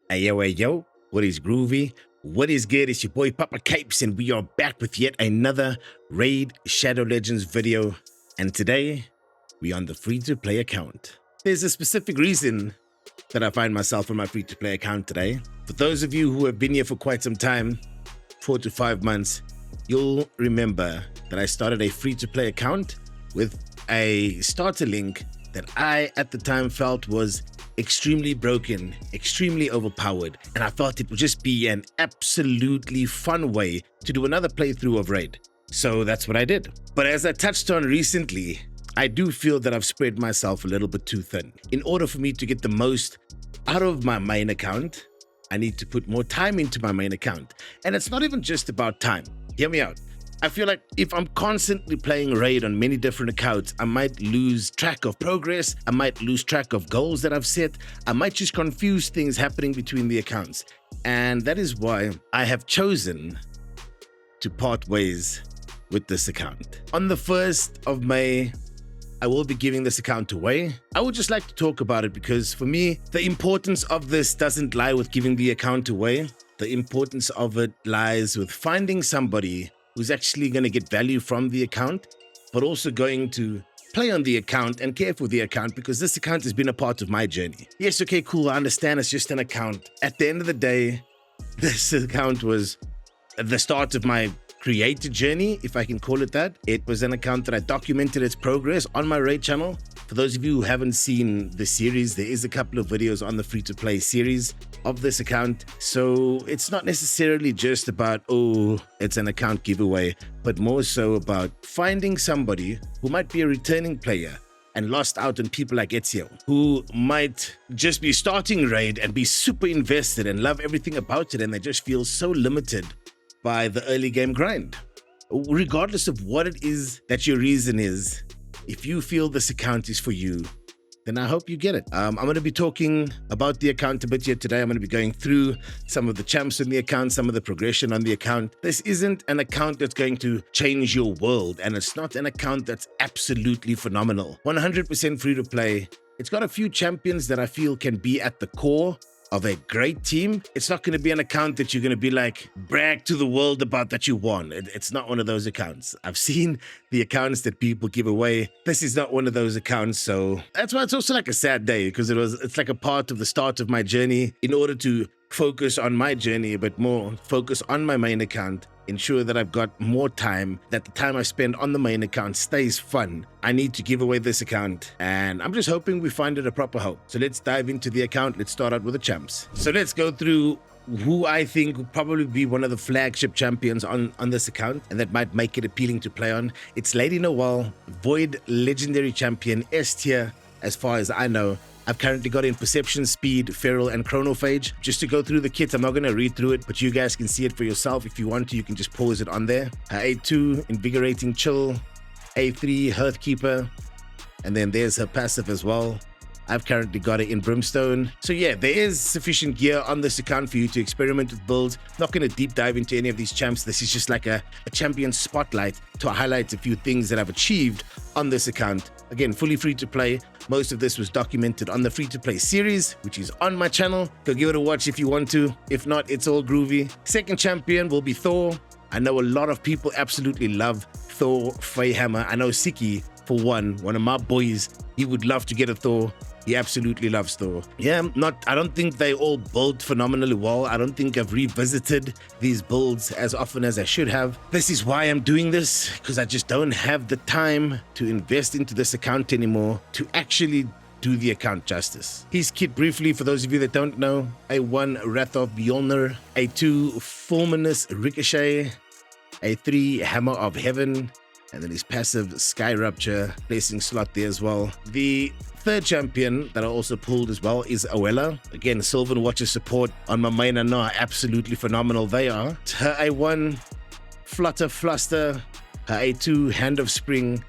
Hey yo, what is groovy? What is good? It's your boy Papa Capes, and we are back with yet another Raid Shadow Legends video. And today, we're on the free-to-play account. There's a specific reason that I find myself on my free-to-play account today. For those of you who have been here for quite some time, 4 to 5 months, you'll remember that I started a free-to-play account with a starter link that I, at the time, felt was extremely broken, extremely overpowered, and I thought it would just be an absolutely fun way to do another playthrough of Raid. So that's what I did. But as I touched on recently, I do feel that I've spread myself a little bit too thin. In order for me to get the most out of my main account, I need to put more time into my main account. And it's not even just about time. Hear me out. I feel like if I'm constantly playing Raid on many different accounts, I might lose track of progress, I might lose track of goals that I've set, I might just confuse things happening between the accounts. And that is why I have chosen to part ways with this account. On the 1st of May, I will be giving this account away. I would just like to talk about it because for me, the importance of this doesn't lie with giving the account away. The importance of it lies with finding somebody who's actually going to get value from the account, but also going to play on the account and care for the account, because this account has been a part of my journey. Yes, okay, cool, I understand it's just an account. At the end of the day, this account was the start of my creator journey, if I can call it that. It was an account that I documented its progress on my Raid channel. For those of you who haven't seen the series, there is a couple of videos on the free-to-play series of this account. So it's not necessarily just about, oh, it's an account giveaway, but more so about finding somebody who might be a returning player and lost out on people like Ezio, who might just be starting Raid and be super invested and love everything about it, and they just feel so limited by the early game grind. Regardless of what it is that your reason is, if you feel this account is for you, then I hope you get it. I'm going to be talking about the account a bit here today. I'm going to be going through some of the champs on the account, some of the progression on the account. This isn't an account that's going to change your world, and it's not an account that's absolutely phenomenal. 100% free to play. It's got a few champions that I feel can be at the core of a great team. It's not going to be an account that you're going to be like, brag to the world about that you won. It's not one of those accounts. I've seen the accounts that people give away. This is not one of those accounts. So that's why it's also like a sad day, because it's like a part of the start of my journey. In order to focus on my journey a bit more, focus on my main account, ensure that I've got more time, that the time I spend on the main account stays fun, I need to give away this account, and I'm just hoping we find it a proper home. So let's dive into the account. Let's start out with the champs. So let's go through who I think would probably be one of the flagship champions on this account, and that might make it appealing to play on. It's Lady Noel, Void Legendary Champion, S tier as far as I know. I've currently got in Perception, Speed, Feral, and Chronophage. Just to go through the kits, I'm not going to read through it, but you guys can see it for yourself. If you want to, you can just pause it on there. A2, Invigorating Chill. A3, Hearthkeeper. And then there's her passive as well. I've currently got it in Brimstone. So yeah, there is sufficient gear on this account for you to experiment with builds. Not going to deep dive into any of these champs. This is just like a champion spotlight to highlight a few things that I've achieved on this account. Again, fully free to play. Most of this was documented on the free to play series, which is on my channel. Go give it a watch if you want to. If not, it's all groovy. Second champion will be Thor. I know a lot of people absolutely love Thor Freyhammer. I know Siki, for one of my boys, he would love to get a Thor. He absolutely loves Thor. Yeah, I don't think they all build phenomenally well. I don't think I've revisited these builds as often as I should have. This is why I'm doing this, because I just don't have the time to invest into this account anymore to actually do the account justice. His kit briefly, for those of you that don't know: A1, Wrath of Mjolnir. A2, Fulminous Ricochet. A3, Hammer of Heaven. And then his passive, Sky Rupture, placing slot there as well. The third champion that I also pulled as well is Oella. Again, Sylvan Watcher support on my main. I know how absolutely phenomenal they are. Her A1, Flutter Fluster. Her A2, Hand of Spring.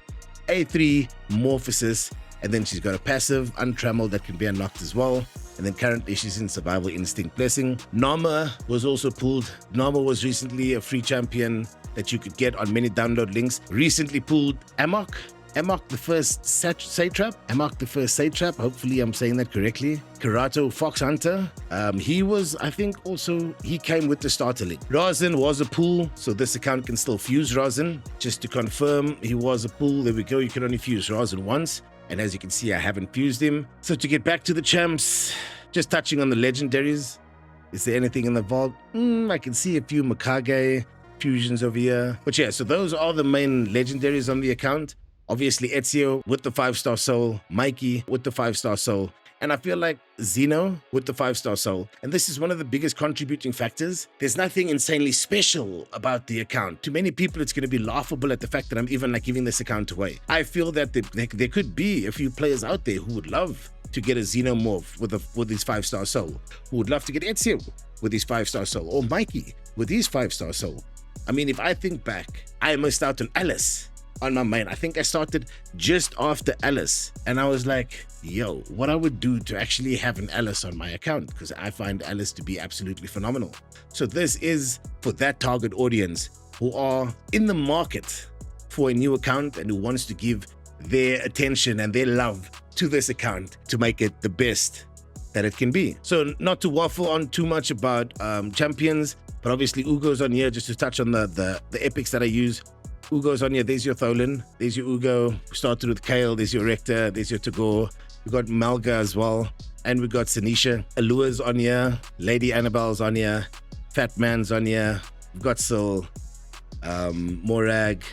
A3, Morphosis. And then she's got a passive, Untrammeled, that can be unlocked as well. And then currently she's in Survival Instinct Blessing. Nama was also pulled. Nama was recently a free champion that you could get on many download links. Recently pulled Amok. Amok the First Satrap. Amok the First Satrap. Hopefully I'm saying that correctly. Karato Fox Hunter. He was, I think, also, he came with the starter link. Razin was a pool, so this account can still fuse Razin. Just to confirm, he was a pool. There we go. You can only fuse Razin once. And as you can see, I haven't fused him. So to get back to the champs, just touching on the legendaries. Is there anything in the vault? I can see a few Mikage fusions over here. But yeah, so those are the main legendaries on the account. Obviously, Ezio with the 5-star soul, Mikey with the 5-star soul, and I feel like Zeno with the 5-star soul. And this is one of the biggest contributing factors. There's nothing insanely special about the account. To many people, it's going to be laughable at the fact that I'm even like giving this account away. I feel that there could be a few players out there who would love to get a Xenomorph with his 5-star soul, who would love to get Ezio with his 5-star soul, or Mikey with his 5-star soul. I mean, if I think back, I missed out on Alice on my main. I think I started just after Alice, and I was like, yo, what I would do to actually have an Alice on my account, because I find Alice to be absolutely phenomenal. So this is for that target audience who are in the market for a new account and who wants to give their attention and their love to this account to make it the best that it can be. So not to waffle on too much about champions, but obviously Ugo's on here, just to touch on the epics that I use. Ugo's on here. There's your Tholin. There's your Ugo. We started with Kale. There's your Rector. There's your Tagore. We got Malga as well. And we got Sinisha. Alua's on here. Lady Annabelle's on here. Fat Man's on here. We've got Sil. Morag.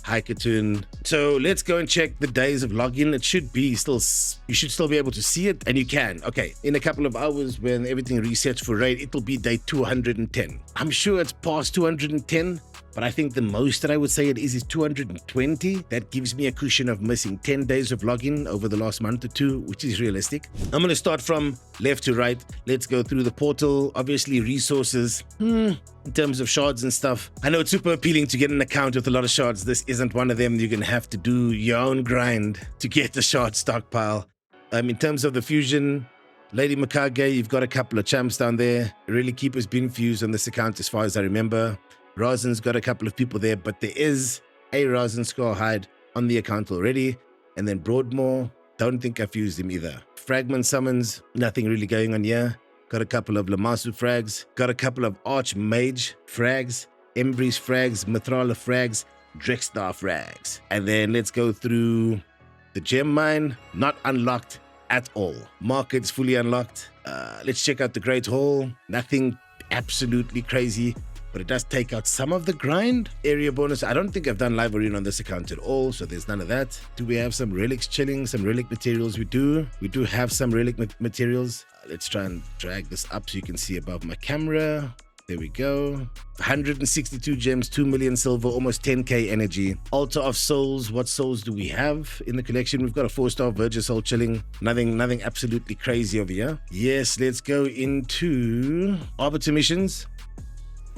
Haikatun. So let's go and check the days of login. It should be still, you should still be able to see it, and you can. Okay, in a couple of hours when everything resets for raid, it'll be day 210. I'm sure it's past 210, but I think the most that I would say it is 220. That gives me a cushion of missing 10 days of login over the last month or two, which is realistic. I'm going to start from left to right. Let's go through the portal. Obviously, resources. In terms of shards and stuff, I know it's super appealing to get an account with a lot of shards. This isn't one of them. You're going to have to do your own grind to get the shard stockpile. In terms of the fusion, Lady Mikage, you've got a couple of champs down there. Really Keeper's been fused on this account as far as I remember. Razin's got a couple of people there, but there is a Razin Scar Hide on the account already. And then Broadmoor, don't think I fused him either. Fragment summons, nothing really going on here. Got a couple of Lamasu frags. Got a couple of Archmage frags. Embry's frags. Mithrala frags. Drexstar frags. And then let's go through the gem mine. Not unlocked at all. Market's fully unlocked. Let's check out the Great Hall. Nothing absolutely crazy, but it does take out some of the grind. Area bonus. I don't think I've done live arena on this account at all, so there's none of that. Do we have some relics chilling? Some relic materials? We do. We do have some relic materials. Let's try and drag this up so you can see above my camera. There we go. 162 gems, 2 million silver, almost 10k energy. Altar of Souls. What souls do we have in the collection? We've got a 4-star Virgin Soul chilling. Nothing absolutely crazy over here. Yes, let's go into Arbiter missions.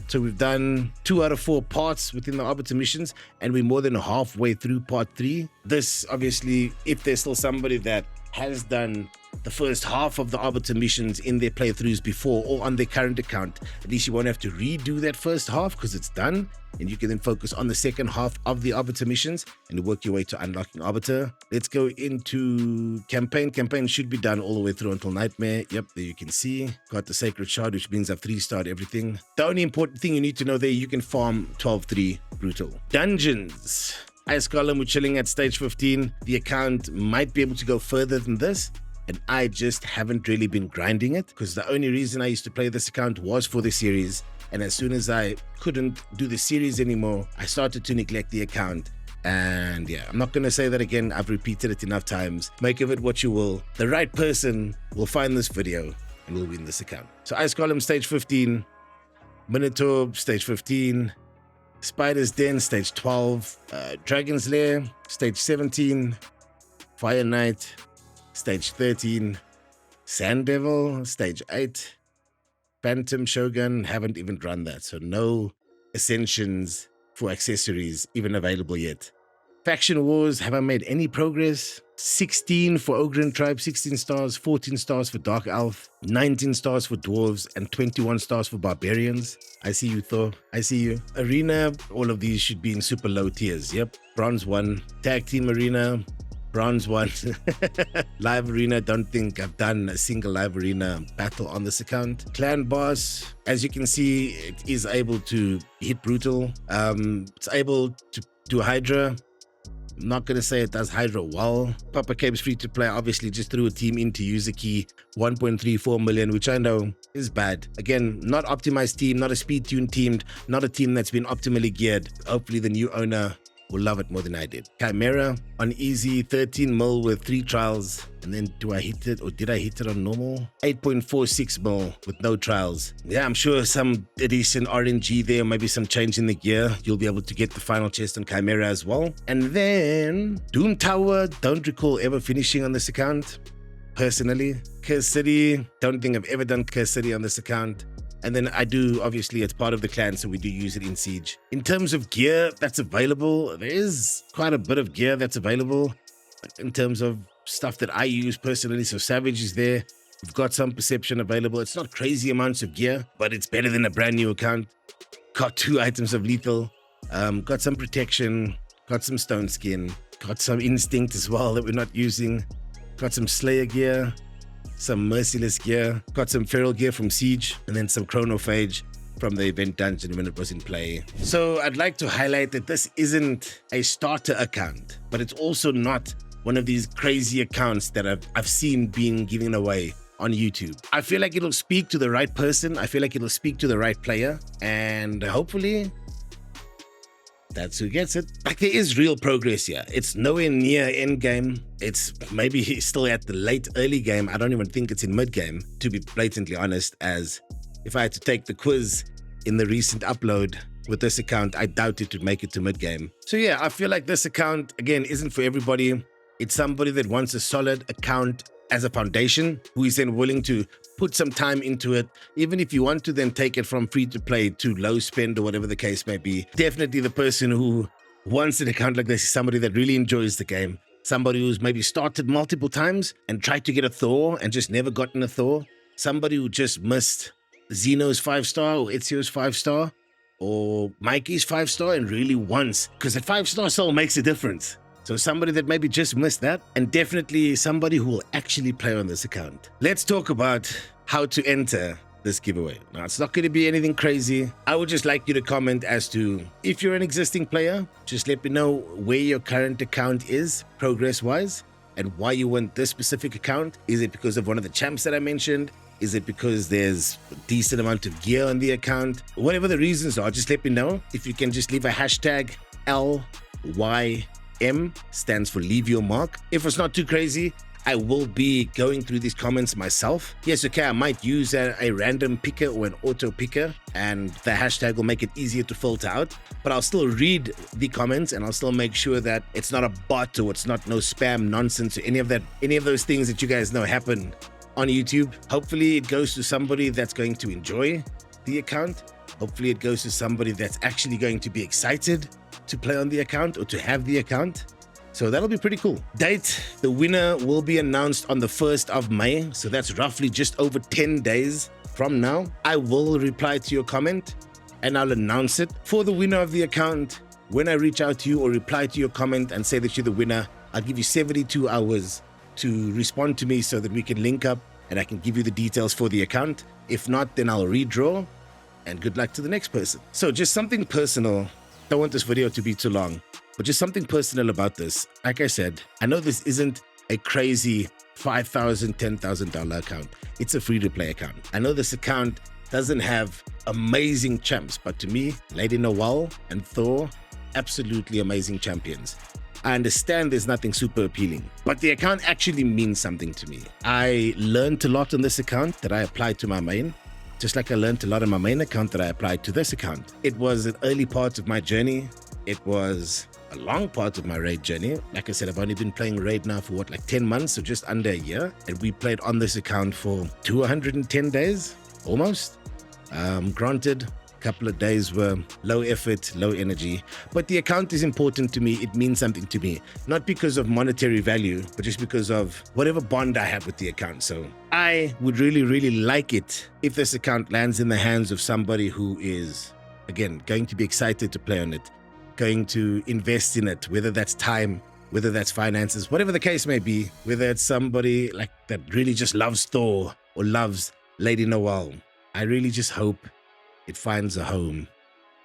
So we've done 2 out of 4 parts within the Arbiter missions, and we're more than halfway through part 3. This, obviously, if there's still somebody that has done the first half of the Arbiter missions in their playthroughs before or on their current account, at least you won't have to redo that first half because it's done, and you can then focus on the second half of the Arbiter missions and work your way to unlocking Arbiter. Let's go into campaign. Campaign should be done all the way through until Nightmare. Yep, there you can see. Got the Sacred Shard, which means I've 3-starred everything. The only important thing you need to know there, you can farm 12-3 Brutal. Dungeons. Ice Column, we're chilling at stage 15. The account might be able to go further than this, and I just haven't really been grinding it because the only reason I used to play this account was for the series, and as soon as I couldn't do the series anymore, I started to neglect the account. And yeah, I'm not going to say that again. I've repeated it enough times. Make of it what you will. The right person will find this video and will win this account. So Ice Column, stage 15. Minotaur, stage 15. Spider's Den, stage 12. Dragon's Lair, stage 17. Fire Knight, stage 13. Sand Devil, stage 8. Phantom Shogun, haven't even run that, so no ascensions for accessories even available yet. Faction Wars, have I made any progress? 16 for Ogren Tribe, 16 stars, 14 stars for Dark Elf, 19 stars for Dwarves, and 21 stars for Barbarians. I see you, Thor. I see you. Arena, all of these should be in super low tiers. Yep. Bronze 1. Tag Team Arena, Bronze 1. Live Arena, don't think I've done a single Live Arena battle on this account. Clan Boss, as you can see, it is able to hit Brutal. It's able to do Hydra. I'm not going to say it does Hydra well. Papa Cape's free to play, obviously just threw a team in to use a key, 1.34 million, which I know is bad. Again, not optimized team, not a speed tune teamed, not a team that's been optimally geared. Hopefully the new owner will love it more than I did. Chimera on easy, 13 mil with 3 trials. And then do I hit it, or did I hit it on normal? 8.46 mil with no trials. Yeah, I'm sure some decent RNG there, maybe some change in the gear. You'll be able to get the final chest on Chimera as well. And then Doom Tower, don't recall ever finishing on this account, personally. Curse City, don't think I've ever done Curse City on this account. And then I do, obviously, it's part of the clan, so we do use it in Siege. In terms of gear that's available, there is quite a bit of gear that's available in terms of stuff that I use personally. So Savage is there. We've got some Perception available. It's not crazy amounts of gear, but it's better than a brand new account. Got 2 items of Lethal. Got some Protection. Got some Stone Skin. Got some Instinct as well that we're not using. Got some Slayer gear. Some Merciless gear, got some Feral gear from Siege, and then some Chronophage from the event dungeon when it was in play. So I'd like to highlight that this isn't a starter account, but it's also not one of these crazy accounts that I've seen being given away on YouTube. I feel like it'll speak to the right person. I feel like it'll speak to the right player, and hopefully that's who gets it. Like, there is real progress here. It's nowhere near end game. It's maybe still at the early game. I don't even think it's in mid game, to be blatantly honest, as if I had to take the quiz in the recent upload with this account, I doubt it would make it to mid game. So yeah, I feel like this account, again, isn't for everybody. It's somebody that wants a solid account as a foundation, who is then willing to put some time into it, even if you want to then take it from free to play to low spend or whatever the case may be. Definitely the person who wants an account like this is somebody that really enjoys the game, somebody who's maybe started multiple times and tried to get a Thor and just never gotten a Thor, somebody who just missed Xeno's 5-star or Ezio's 5-star or Mikey's 5-star and really wants, because that 5-star soul makes a difference. So somebody that maybe just missed that, and definitely somebody who will actually play on this account. Let's talk about how to enter this giveaway. Now, it's not going to be anything crazy. I would just like you to comment as to, if you're an existing player, just let me know where your current account is progress-wise and why you want this specific account. Is it because of one of the champs that I mentioned? Is it because there's a decent amount of gear on the account? Whatever the reasons are, just let me know. If you can just leave a hashtag LYM, stands for leave your mark. If it's not too crazy, I will be going through these comments myself. Yes, okay, I might use a random picker or an auto picker, and the hashtag will make it easier to filter out, but I'll still read the comments and I'll still make sure that it's not a bot or it's not no spam nonsense or any of those things that you guys know happen on YouTube. Hopefully it goes to somebody that's going to enjoy the account. Hopefully it goes to somebody that's actually going to be excited to play on the account or to have the account. So that'll be pretty cool. Date, the winner will be announced on the 1st of May. So that's roughly just over 10 days from now. I will reply to your comment and I'll announce it for the winner of the account. When I reach out to you or reply to your comment and say that you're the winner, I'll give you 72 hours to respond to me so that we can link up and I can give you the details for the account. If not, then I'll redraw, and good luck to the next person. So just something personal. Don't want this video to be too long, but just something personal about this. Like I said, I know this isn't a crazy $5,000, $10,000 account. It's a free-to-play account. I know this account doesn't have amazing champs, but to me, Lady Noel and Thor, absolutely amazing champions. I understand there's nothing super appealing, but the account actually means something to me. I learned a lot on this account that I applied to my main, just like I learned a lot on my main account that I applied to this account. It was an early part of my journey. It was a long part of my raid journey. Like I said, I've only been playing raid now for like 10 months, so just under a year. And we played on this account for 210 days, almost. Granted, Couple of days were low effort, low energy, but the account is important to me. It means something to me, not because of monetary value, but just because of whatever bond I have with the account. So I would really, really like it if this account lands in the hands of somebody who is, again, going to be excited to play on it, going to invest in it, whether that's time, whether that's finances, whatever the case may be, whether it's somebody like that really just loves Thor or loves Lady Noel. I really just hope it finds a home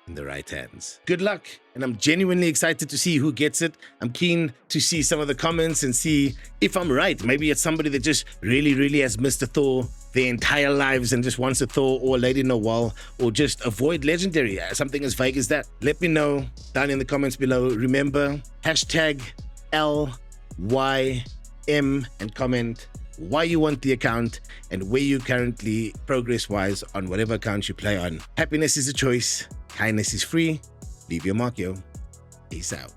in the right hands. Good luck, and I'm genuinely excited to see who gets it. I'm keen to see some of the comments and see if I'm right. Maybe it's somebody that just really, really has missed a Thor their entire lives and just wants a Thor or Lady Noel, or just avoid Legendary, something as vague as that. Let me know down in the comments below. Remember, hashtag LYM and comment why you want the account and where you currently progress-wise on whatever account you play on. Happiness is a choice. Kindness is free. Leave your mark, yo. Peace out.